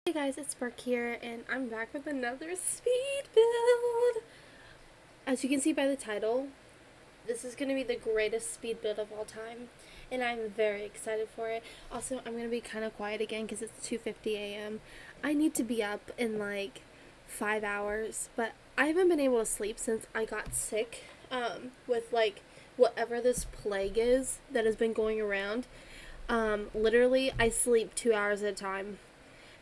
Hey guys, it's Spark here, and I'm back with another speed build. As you can see by the title, this is going to be the greatest speed build of all time, and I'm very excited for it. Also, I'm going to be kind of quiet again because it's 2:50 a.m. I need to be up in like 5 hours, but I haven't been able to sleep since I got sick with like whatever this plague is that has been going around. Literally, I sleep 2 hours at a time,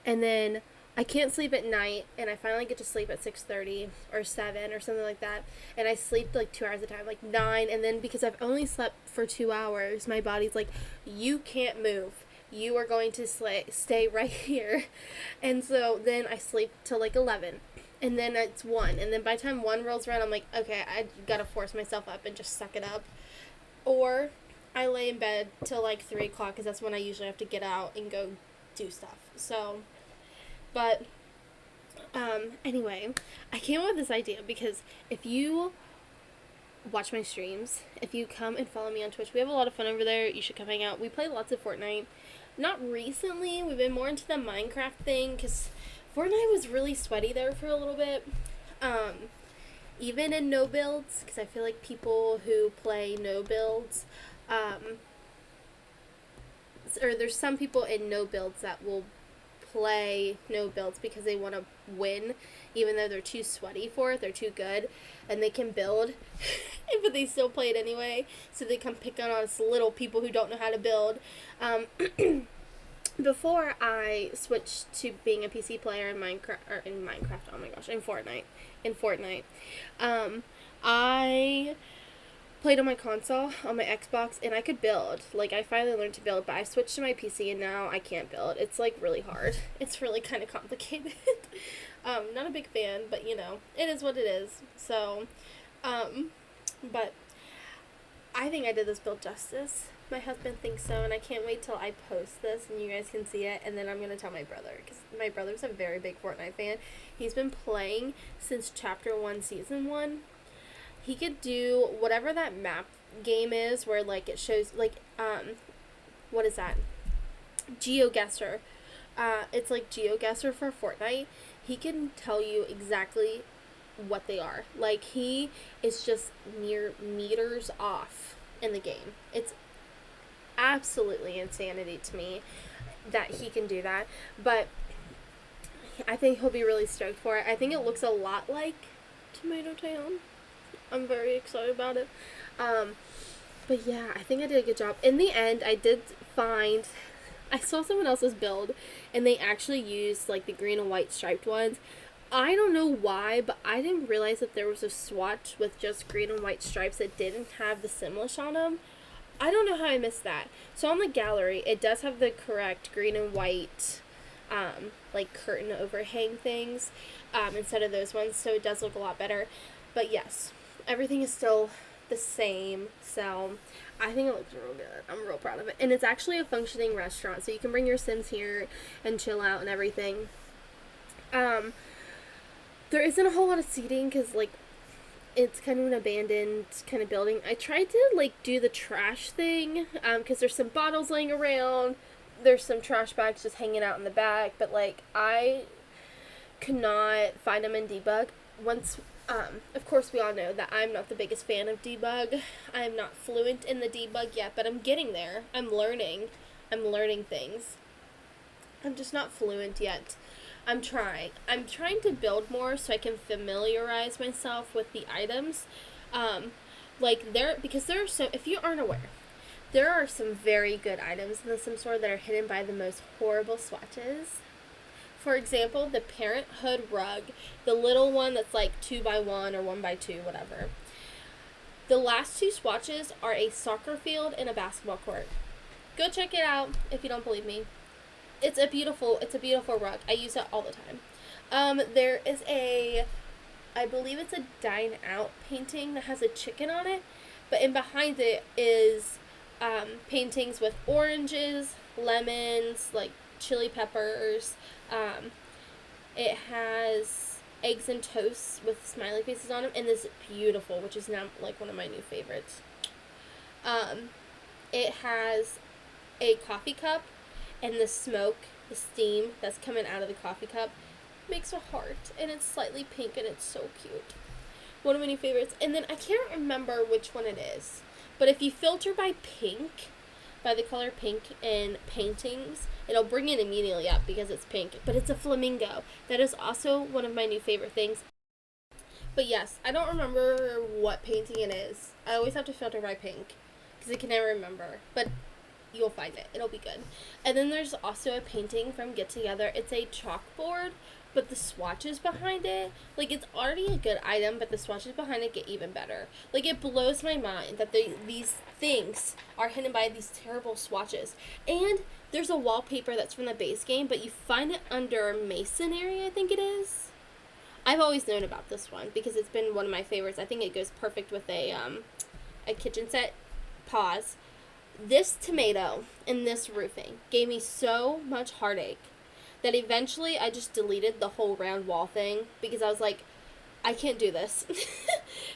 and then I can't sleep at night, and I finally get to sleep at 6:30 or 7 or something like that, and I sleep like 2 hours at a time, like 9, and then because I've only slept for 2 hours, my body's like, you can't move. You are going to stay right here. And so then I sleep till like 11. And then it's 1. And then by the time 1 rolls around, I'm like, okay, I gotta force myself up and just suck it up. Or I lay in bed till like 3 o'clock because that's when I usually have to get out and go do stuff. So, but anyway, I came up with this idea because if you watch my streams, if you come and follow me on Twitch, we have a lot of fun over there. You should come hang out. We play lots of Fortnite. Not recently, we've been more into the Minecraft thing because Fortnite was really sweaty there for a little bit. Even in no builds, because I feel like people who play no builds, or there's some people in no builds that will play no builds because they want to win, even though they're too sweaty for it. They're too good, and they can build, but they still play it anyway. So they come pick on us little people who don't know how to build. Before I switched to being a PC player in Minecraft, oh my gosh, in Fortnite, I played on my console, on my Xbox, and I could build. Like, I finally learned to build, but I switched to my PC, and now I can't build. It's, like, really hard. It's really kind of complicated. Not a big fan, but, you know, it is what it is. So, but I think I did this build justice. My husband thinks so, and I can't wait till I post this and you guys can see it, and then I'm going to tell my brother, because my brother's a very big Fortnite fan. He's been playing since Chapter 1, Season 1. He could do whatever that map game is where like it shows like what is that? GeoGuessr. It's like GeoGuessr for Fortnite. He can tell you exactly what they are. Like he is just mere meters off in the game. It's absolutely insanity to me that he can do that. But I think he'll be really stoked for it. I think it looks a lot like Tomato Town. I'm very excited about it. But yeah, I think I did a good job. In the end, I saw someone else's build, and they actually used like the green and white striped ones. I don't know why, but I didn't realize that there was a swatch with just green and white stripes that didn't have the Simlish on them. I don't know how I missed that. So on the gallery, it does have the correct green and white, like curtain overhang things, instead of those ones. So it does look a lot better. But yes, everything is still the same, so I think it looks real good. I'm real proud of it. And it's actually a functioning restaurant, so you can bring your Sims here and chill out and everything. There isn't a whole lot of seating because, like, it's kind of an abandoned kind of building. I tried to, like, do the trash thing, because there's some bottles laying around. There's some trash bags just hanging out in the back, but, like, I could not find them in debug. Of course, we all know that I'm not the biggest fan of debug. I'm not fluent in the debug yet, but I'm getting there. I'm learning. I'm learning things. I'm just not fluent yet. I'm trying. I'm trying to build more so I can familiarize myself with the items. Because there are so, if you aren't aware, there are some very good items in the Sim store that are hidden by the most horrible swatches. For example, the Parenthood rug, the little one that's like 2x1 or 1x2, whatever. The last 2 swatches are a soccer field and a basketball court. Go check it out if you don't believe me. It's a beautiful rug. I use it all the time. There is I believe it's a Dine Out painting that has a chicken on it, but in behind it is paintings with oranges, lemons, like chili peppers. It has eggs and toast with smiley faces on them, and this is beautiful, which is now like one of my new favorites. It has a coffee cup, and the smoke the steam that's coming out of the coffee cup makes a heart, and it's slightly pink, and it's so cute. One of my new favorites. And then I can't remember which one it is, but if you filter by pink, by the color pink in paintings, it'll bring it immediately up because it's pink. But it's a flamingo. That is also one of my new favorite things. But yes, I don't remember what painting it is. I always have to filter by pink because I can never remember. But you'll find it. It'll be good. And then there's also a painting from Get Together. It's a chalkboard, but the swatches behind it, like, it's already a good item, but the swatches behind it get even better. Like, it blows my mind that these things are hidden by these terrible swatches. And there's a wallpaper that's from the base game, but you find it under Masonry, I think it is. I've always known about this one because it's been one of my favorites. I think it goes perfect with a kitchen set. Pause. This tomato and this roofing gave me so much heartache that eventually I just deleted the whole round wall thing because I was like, I can't do this.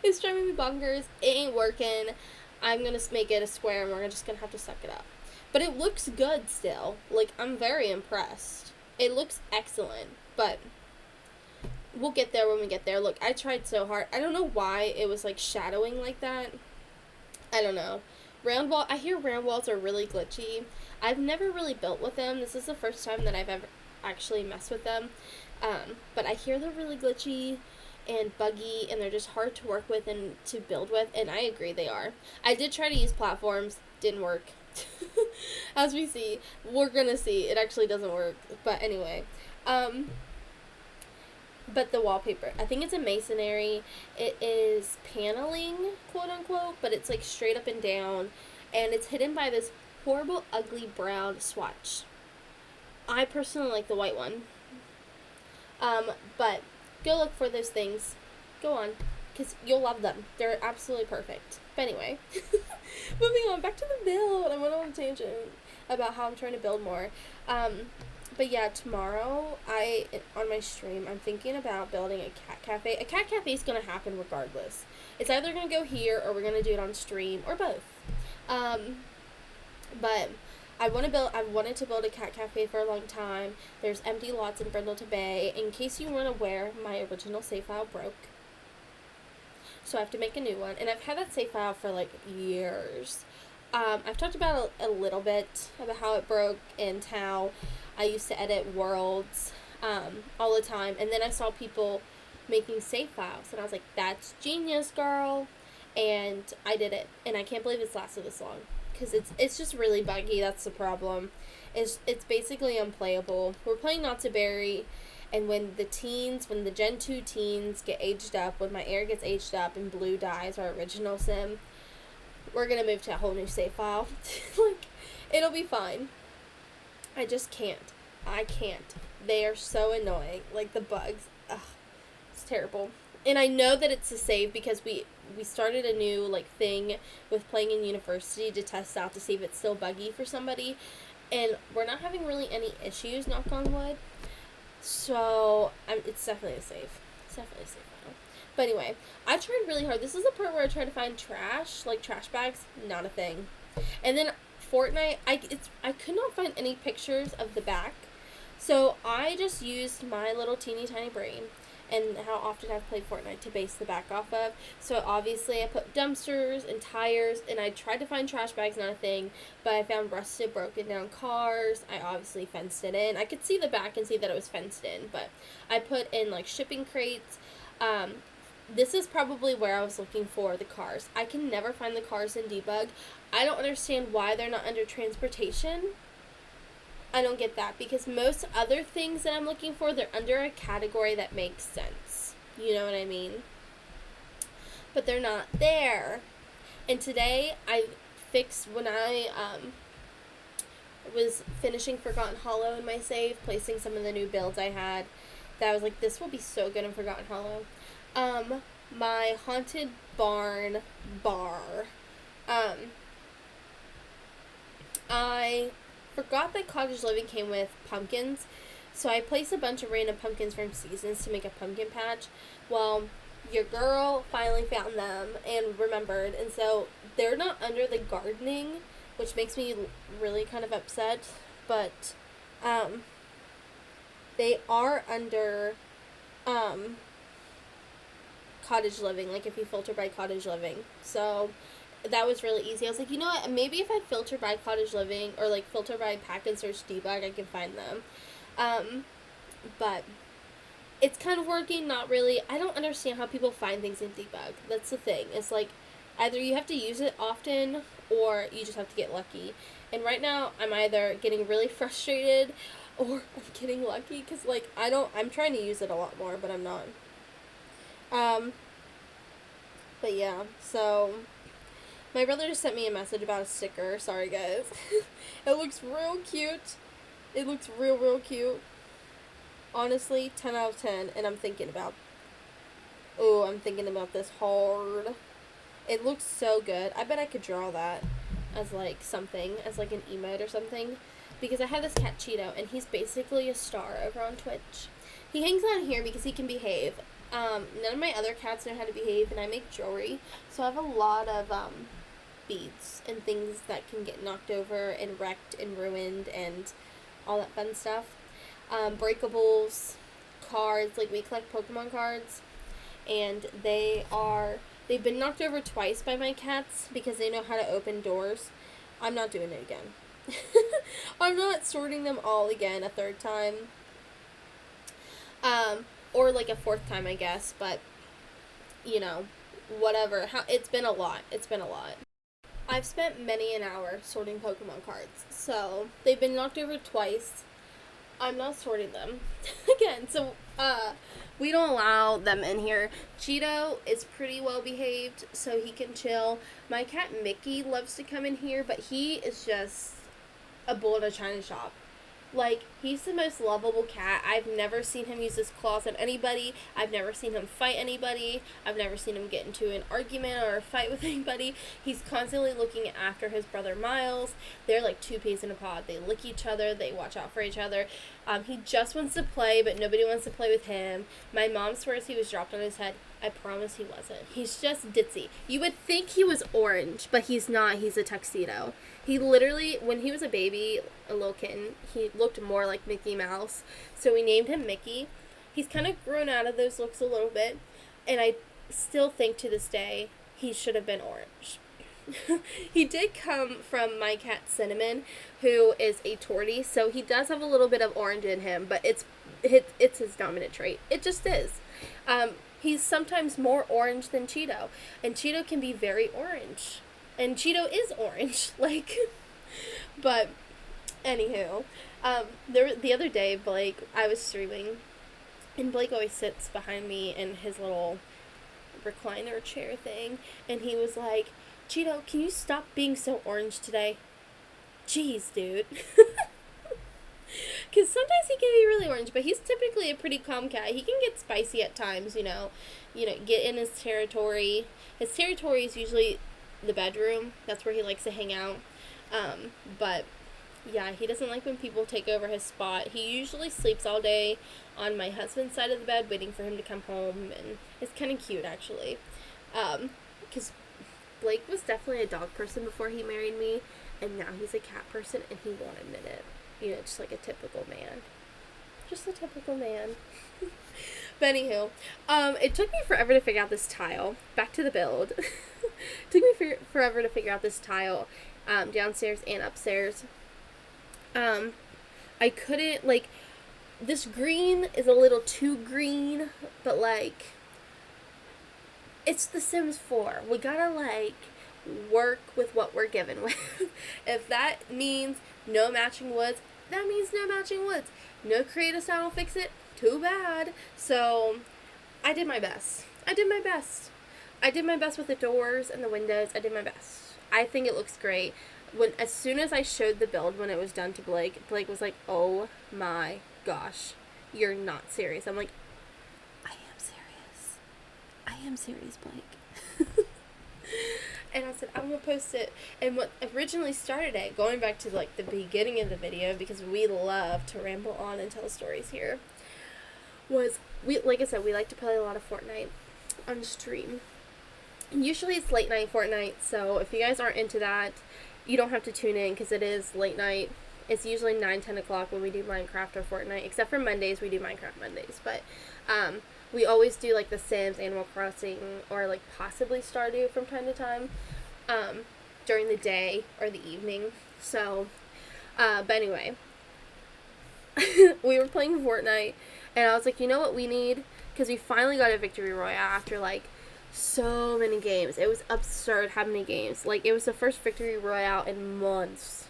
It's driving me bonkers. It ain't working. I'm going to make it a square and we're just going to have to suck it up. But it looks good still. Like, I'm very impressed. It looks excellent, but we'll get there when we get there. Look, I tried so hard. I don't know why it was, like, shadowing like that. I don't know. Round wall, I hear round walls are really glitchy. I've never really built with them. This is the first time that I've ever actually messed with them. But I hear they're really glitchy and buggy, and they're just hard to work with and to build with, and I agree they are. I did try to use platforms. Didn't work. As we see. We're gonna see. It actually doesn't work. But anyway. But the wallpaper, I think it's a Masonry. It is paneling, quote unquote, but it's like straight up and down, and it's hidden by this horrible, ugly brown swatch. I personally like the white one. But go look for those things. Go on, because you'll love them. They're absolutely perfect. But anyway, moving on, back to the build. I went on a tangent about how I'm trying to build more. But yeah, tomorrow, on my stream, I'm thinking about building a cat cafe. A cat cafe is going to happen regardless. It's either going to go here, or we're going to do it on stream, or both. But I've wanted to build a cat cafe for a long time. There's empty lots in Brindleton Bay. In case you weren't aware, my original save file broke. So I have to make a new one. And I've had that save file for, like, years. I've talked about a little bit about how it broke and how I used to edit worlds all the time. And then I saw people making save files. And I was like, that's genius, girl. And I did it. And I can't believe it's lasted this long. Because it's just really buggy. That's the problem. It's basically unplayable. We're playing Not to Bury. And when the Gen 2 teens get aged up, when my air gets aged up and Blue dies, our original sim, we're going to move to a whole new save file. Like, it'll be fine. I just can't. I can't. They are so annoying. Like, the bugs. Ugh. It's terrible. And I know that it's a save because we started a new, like, thing with playing in university to test out to see if it's still buggy for somebody. And we're not having really any issues, knock on wood. So, it's definitely a save. It's definitely a save file. But anyway, I tried really hard. This is the part where I tried to find trash, like trash bags. Not a thing. And then Fortnite, I could not find any pictures of the back. So I just used my little teeny tiny brain and how often I've played Fortnite to base the back off of. So obviously I put dumpsters and tires, and I tried to find trash bags, not a thing, but I found rusted, broken down cars. I obviously fenced it in. I could see the back and see that it was fenced in, but I put in, like, shipping crates. This is probably where I was looking for the cars. I can never find the cars in debug. I don't understand why they're not under transportation. I don't get that, because most other things that I'm looking for, they're under a category that makes sense. You know what I mean? But they're not there. And today, I fixed, when I was finishing Forgotten Hollow in my save, placing some of the new builds I had, that I was like, this will be so good in Forgotten Hollow. My Haunted Barn bar. I forgot that Cottage Living came with pumpkins, so I placed a bunch of random pumpkins from Seasons to make a pumpkin patch. Well, your girl finally found them and remembered, and so they're not under the gardening, which makes me really kind of upset, but they are under cottage living, like if you filter by cottage living. So that was really easy. I was like, you know what, maybe if I filter by cottage living or like filter by pack and search debug, I can find them. But it's kind of working, not really. I don't understand how people find things in debug. That's the thing. It's like either you have to use it often or you just have to get lucky. And right now I'm either getting really frustrated or I'm getting lucky because like I'm trying to use it a lot more, but I'm not. But yeah, so my brother just sent me a message about a sticker. Sorry guys. It looks real cute. It looks real cute. Honestly, 10 out of 10, and I'm thinking about this hard. It looks so good. I bet I could draw that as like something, as like an emote or something, because I have this cat Cheeto, and he's basically a star over on Twitch. He hangs out here because he can behave. None of my other cats know how to behave, and I make jewelry, so I have a lot of beads and things that can get knocked over and wrecked and ruined and all that fun stuff. Breakables, cards, like we collect Pokemon cards, and they've been knocked over twice by my cats because they know how to open doors. I'm not doing it again. I'm not sorting them all again a third time. Or like a fourth time, I guess, but you know, whatever. It's been a lot. I've spent many an hour sorting Pokemon cards, so they've been knocked over twice. I'm not sorting them again, so we don't allow them in here. Cheeto is pretty well behaved, so he can chill. My cat Mickey loves to come in here, but he is just a bull in a china shop. Like, he's the most lovable cat. I've never seen him use his claws on anybody. I've never seen him fight anybody. I've never seen him get into an argument or a fight with anybody. He's constantly looking after his brother Miles. They're like two peas in a pod. They lick each other. They watch out for each other. He just wants to play, but nobody wants to play with him. My mom swears he was dropped on his head. I promise he wasn't. He's just ditzy. You would think he was orange, but he's not. He's a tuxedo. He literally, when he was a baby, a little kitten, he looked more like Mickey Mouse. So we named him Mickey. He's kind of grown out of those looks a little bit. And I still think to this day, he should have been orange. He did come from my cat Cinnamon, who is a tortie. So he does have a little bit of orange in him, but it's his dominant trait. It just is. He's sometimes more orange than Cheeto. And Cheeto can be very orange. And Cheeto is orange. Like, but, anywho. The other day, Blake, I was streaming. And Blake always sits behind me in his little recliner chair thing. And he was like, Cheeto, can you stop being so orange today? Jeez, dude. Because sometimes he can be really orange, but he's typically a pretty calm cat. He can get spicy at times, get in his territory. His territory is usually the bedroom. That's where he likes to hang out. But yeah, he doesn't like when people take over his spot. He usually sleeps all day on my husband's side of the bed, waiting for him to come home, and it's kind of cute, actually. Because Blake was definitely a dog person before he married me, and now he's a cat person, and he won't admit it. Just like a typical man. Just a typical man. But anywho, it took me forever to figure out this tile. Back to the build. It took me forever to figure out this tile, downstairs and upstairs. I couldn't, this green is a little too green, but, it's The Sims 4. We gotta, work with what we're given with. If that means no matching woods, that means no matching woods. No creative style will fix it. Too bad. So I did my best. I did my best with the doors and the windows. I did my best. I think it looks great. As soon as I showed the build when it was done to Blake was like, oh my gosh, you're not serious. I'm like, I am serious, Blake. And I said, I'm going to post it. And what originally started it, going back to, the beginning of the video, because we love to ramble on and tell stories here, was, like I said, we like to play a lot of Fortnite on stream. And usually it's late night Fortnite, so if you guys aren't into that, you don't have to tune in, because it is late night. It's usually 9-10 o'clock when we do Minecraft or Fortnite, except for Mondays, we do Minecraft Mondays. But we always do like The Sims, Animal Crossing, or like possibly Stardew from time to time during the day or the evening. So, but anyway, we were playing Fortnite, and I was like, you know what we need? Because we finally got a victory royale after like so many games. It was absurd how many games. Like, it was the first victory royale in months.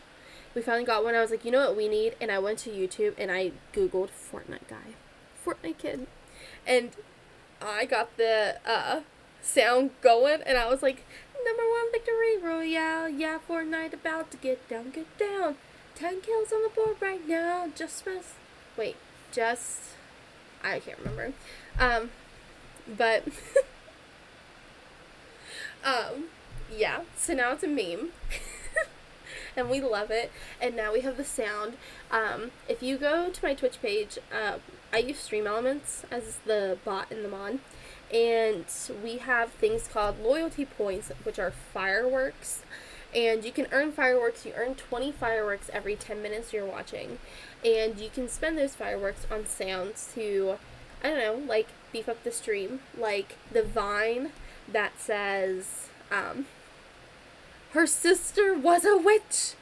We finally got one. I was like, you know what we need? And I went to YouTube and I Googled Fortnite guy. Fortnite kid. And I got the sound going, and I was like, #1 victory royale. Yeah, Fortnite about to get down, get down. 10 kills on the board right now. I can't remember. But yeah, so now it's a meme. And we love it. And now we have the sound. If you go to my Twitch page, I use Stream Elements as the bot in the mod. And we have things called loyalty points, which are fireworks. And you can earn fireworks. You earn 20 fireworks every 10 minutes you're watching. And you can spend those fireworks on sounds to, I don't know, like beef up the stream. Like the Vine that says, her sister was a witch.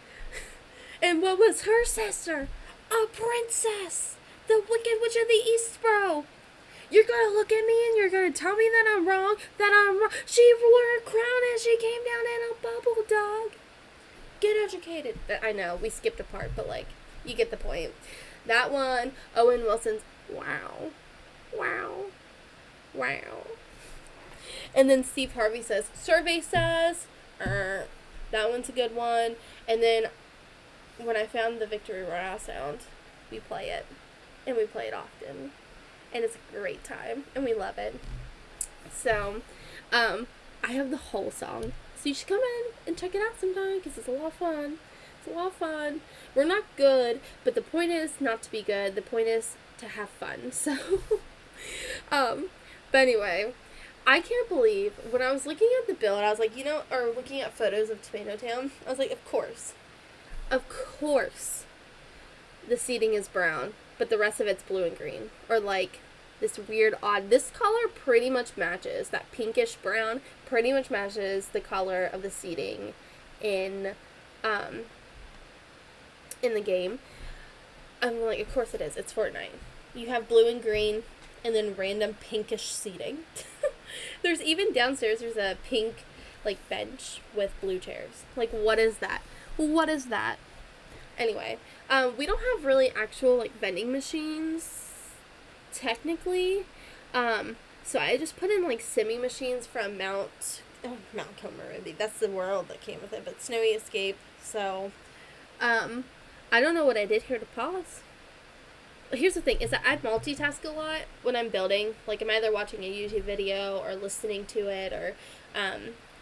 And what was her sister? A princess. The Wicked Witch of the East, bro. You're gonna look at me and you're gonna tell me that I'm wrong? She wore a crown and she came down in a bubble, dog. Get educated. I know, we skipped a part, but like, you get the point. That one, Owen Wilson's wow. Wow. Wow. And then Steve Harvey says, survey says, that one's a good one. And then when I found the Victory Royale sound, we play it. And we play it often. And it's a great time. And we love it. So, I have the whole song. So you should come in and check it out sometime because it's a lot of fun. It's a lot of fun. We're not good, but the point is not to be good. The point is to have fun. So, but anyway, I can't believe when I was looking at the build, I was like, or looking at photos of Tomato Town, I was like, of course, the seating is brown, but the rest of it's blue and green. Or like this weird odd, this color pretty much matches, that pinkish brown pretty much matches the color of the seating in the game. I'm like, of course it is. It's Fortnite. You have blue and green and then random pinkish seating. There's even downstairs, there's a pink, like, bench with blue chairs. Like, what is that? What is that? Anyway, we don't have really actual, like, vending machines, technically. So I just put in, like, semi-machines from Mount Komorebi. That's the world that came with it, but Snowy Escape. So, I don't know what I did here to pause. Here's the thing, is that I multitask a lot when I'm building. Like, I'm either watching a YouTube video or listening to it, or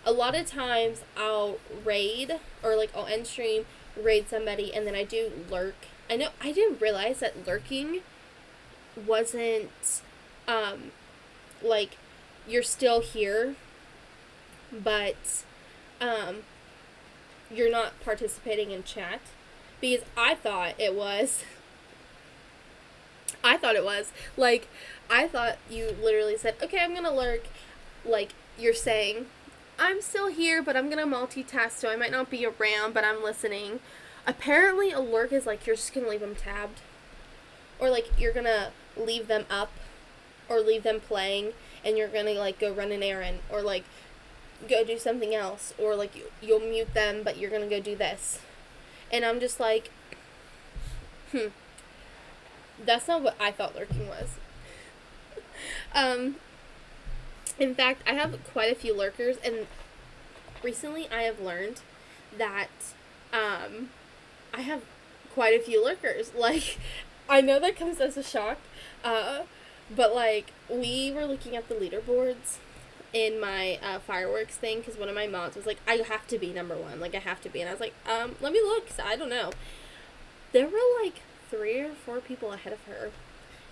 a lot of times I'll raid, or like I'll end stream, raid somebody, and then I do lurk. I didn't realize that lurking wasn't like you're still here, but you're not participating in chat, because I thought it was like, I thought you literally said, okay, I'm gonna lurk, like you're saying, I'm still here, but I'm gonna multitask, so I might not be around, but I'm listening. Apparently a lurk is like you're just gonna leave them tabbed, or like you're gonna leave them up, or leave them playing, and you're gonna like go run an errand, or like go do something else, or like you'll mute them, but you're gonna go do this. And I'm just like, that's not what I thought lurking was. In fact, I have quite a few lurkers, and recently I have learned that I have quite a few lurkers. Like, I know that comes as a shock, but like, we were looking at the leaderboards in my fireworks thing, because one of my mods was like, I have to be #1, like I have to be, and I was like, let me look, 'cause I don't know. There were like 3 or 4 people ahead of her,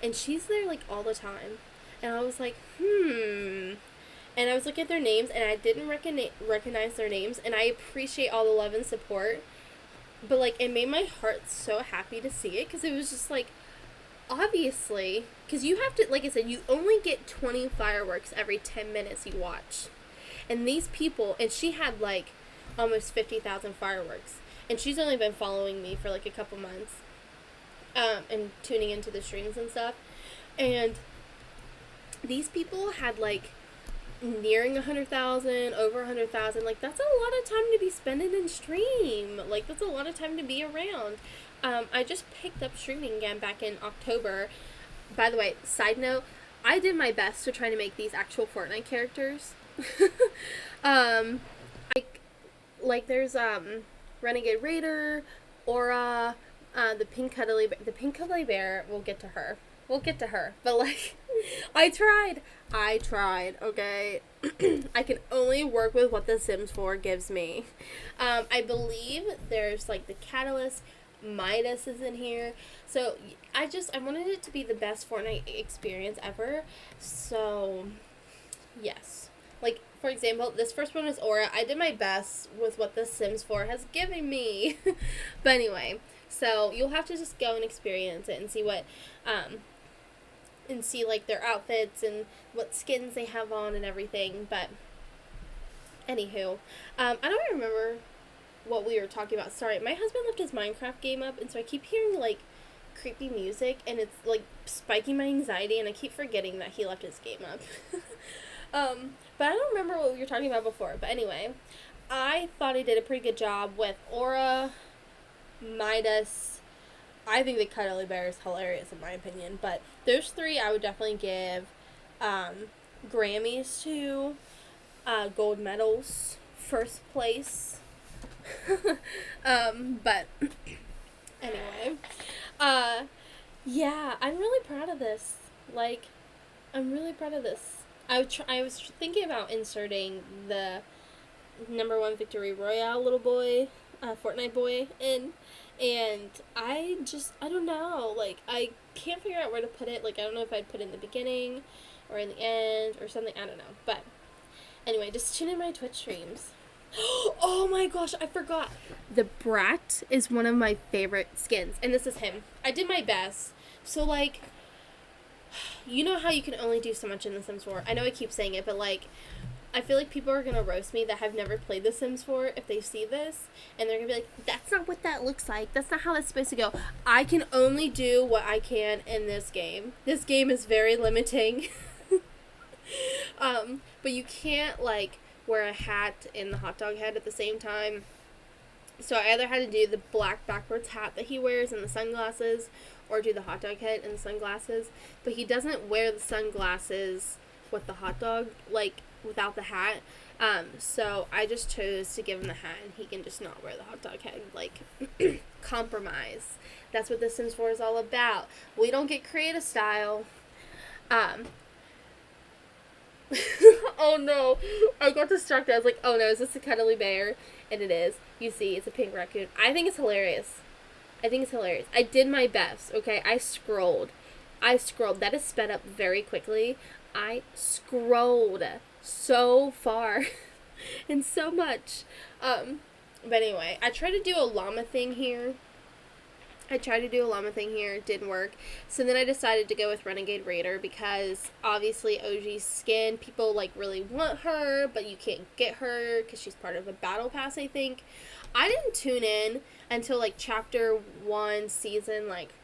and she's there like all the time, and I was like, and I was looking at their names, and I didn't recognize their names, and I appreciate all the love and support, But, like, it made my heart so happy to see it, because it was just, like, obviously, because you have to, like I said, you only get 20 fireworks every 10 minutes you watch. And these people, and she had, like, almost 50,000 fireworks. And she's only been following me for, like, a couple months. And tuning into the streams and stuff. And these people had, like, nearing 100,000, over 100,000. Like, that's a lot of time to be spending in stream. Like, that's a lot of time to be around. I just picked up streaming again back in October. By the way, side note, I did my best to try to make these actual Fortnite characters. Like there's Renegade Raider, Aura, the pink cuddly bear. We'll get to her. But, like, I tried. Okay, I can only work with what The Sims 4 gives me. I believe there's, like, the Catalyst. Midas is in here. So I wanted it to be the best Fortnite experience ever. So yes. Like, for example, this first one is Aura. I did my best with what The Sims 4 has given me. But anyway, so you'll have to just go and experience it and see what, and see, like, their outfits and what skins they have on and everything. But anywho, I don't remember what we were talking about. Sorry, my husband left his Minecraft game up, and so I keep hearing, like, creepy music, and it's, like, spiking my anxiety, and I keep forgetting that he left his game up. But I don't remember what we were talking about before. But anyway, I thought he did a pretty good job with Aura, Midas. I think the Cuddly Bear is hilarious in my opinion. But those three I would definitely give Grammys to, gold medals, first place. But anyway, yeah, I'm really proud of this. Like, I'm really proud of this. I was thinking about inserting the #1 Victory Royale little boy, Fortnite boy in, and I don't know, like, I can't figure out where to put it. Like, I don't know if I'd put it in the beginning or in the end or something, I don't know. But anyway, just tune in my Twitch streams. Oh my gosh, I forgot. The Brat is one of my favorite skins, and this is him. I did my best. So, like, you know how you can only do so much in The Sims 4? I know I keep saying it, but, like, I feel like people are going to roast me that have never played The Sims 4 if they see this, and they're going to be like, that's not what that looks like. That's not how that's supposed to go. I can only do what I can in this game. This game is very limiting. But you can't, like, wear a hat and the hot dog head at the same time. So I either had to do the black backwards hat that he wears and the sunglasses, or do the hot dog head and the sunglasses. But he doesn't wear the sunglasses with the hot dog, like, without the hat. So I just chose to give him the hat, and he can just not wear the hot dog head. Like, compromise. That's what The Sims 4 is all about. We don't get creative style. Oh no, I got distracted. I was like, oh no, is this a cuddly bear? And it is. You see, it's a pink raccoon. I think it's hilarious. I did my best, okay? I scrolled. That is sped up very quickly. I scrolled so far and so much. But anyway, I tried to do a llama thing here. It didn't work. So then I decided to go with Renegade Raider because obviously OG's skin, people, like, really want her, but you can't get her because she's part of a battle pass, I think. I didn't tune in until, like, chapter 1, season, like,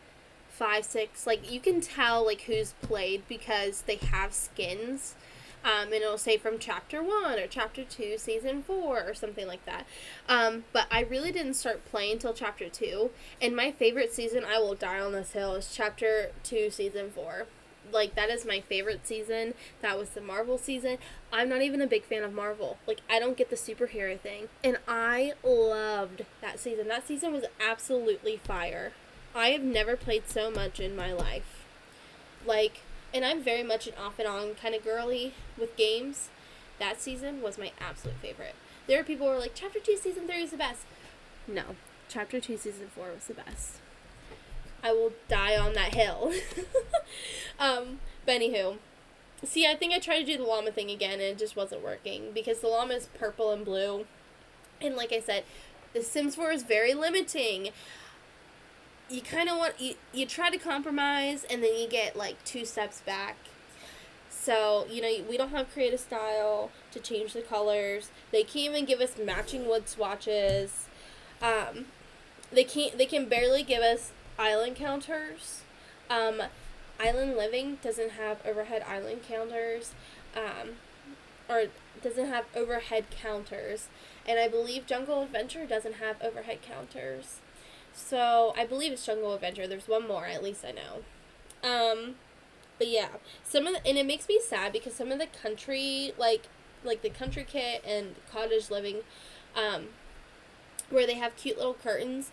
5, 6. Like, you can tell, like, who's played because they have skins. And it'll say from chapter 1 or chapter 2, season 4 or something like that. But I really didn't start playing until chapter 2. And my favorite season, I will die on this hill, is chapter 2, season 4. Like, that is my favorite season. That was the Marvel season. I'm not even a big fan of Marvel. Like, I don't get the superhero thing. And I loved that season. That season was absolutely fire. I have never played so much in my life. Like, and I'm very much an off and on kind of girly with games. That season was my absolute favorite. There are people who are like, chapter 2, season 3 is the best. No. Chapter 2, season 4 was the best. I will die on that hill. But anywho. See, I think I tried to do the llama thing again and it just wasn't working. Because the llama is purple and blue. And like I said, The Sims 4 is very limiting. You kind of you try to compromise, and then you get like 2 steps back. So, we don't have creative style to change the colors. They can't even give us matching wood swatches. Um, they can barely give us island counters. Island Living doesn't have overhead island counters. Or doesn't have overhead counters. And I believe Jungle Adventure doesn't have overhead counters. So, I believe it's Jungle Adventure. There's one more, at least I know. But yeah, and it makes me sad because some of the country, like the country kit and cottage living, where they have cute little curtains,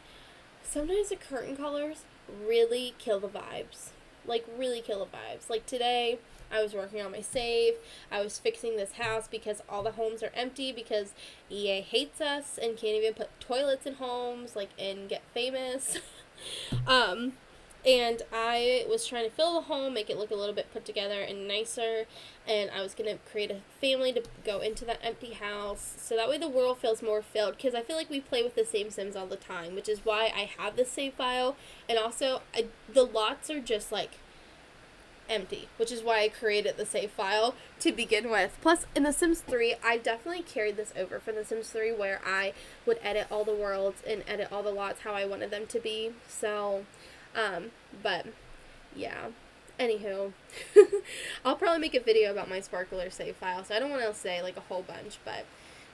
sometimes the curtain colors really kill the vibes. Like, really kill the vibes. Like, today, I was working on my save. I was fixing this house because all the homes are empty because EA hates us and can't even put toilets in homes, like, and get famous. And I was trying to fill the home, make it look a little bit put together and nicer, and I was going to create a family to go into that empty house, so that way the world feels more filled, because I feel like we play with the same Sims all the time, which is why I have this save file, and also, the lots are just, like, empty, which is why I created the save file to begin with. Plus, in The Sims 3, I definitely carried this over from The Sims 3, where I would edit all the worlds and edit all the lots how I wanted them to be, so... but, yeah. Anywho, I'll probably make a video about my sparkler save file, so I don't want to say, like, a whole bunch, but,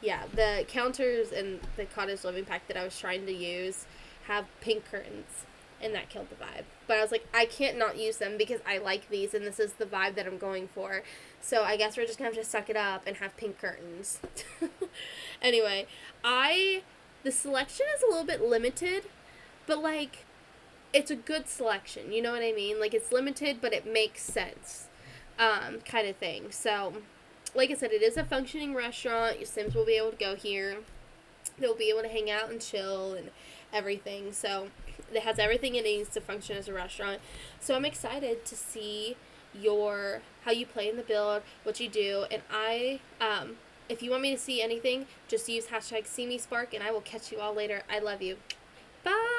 yeah, the counters and the cottage living pack that I was trying to use have pink curtains, and that killed the vibe. But I was like, I can't not use them because I like these, and this is the vibe that I'm going for, so I guess we're just gonna have to suck it up and have pink curtains. Anyway, the selection is a little bit limited, but, like, it's a good selection, you know what I mean? Like, it's limited, but it makes sense, kind of thing. So, like I said, it is a functioning restaurant. Your Sims will be able to go here. They'll be able to hang out and chill and everything. So, it has everything it needs to function as a restaurant. So, I'm excited to see how you play in the build, what you do, and if you want me to see anything, just use #SeeMeSpark, and I will catch you all later. I love you. Bye!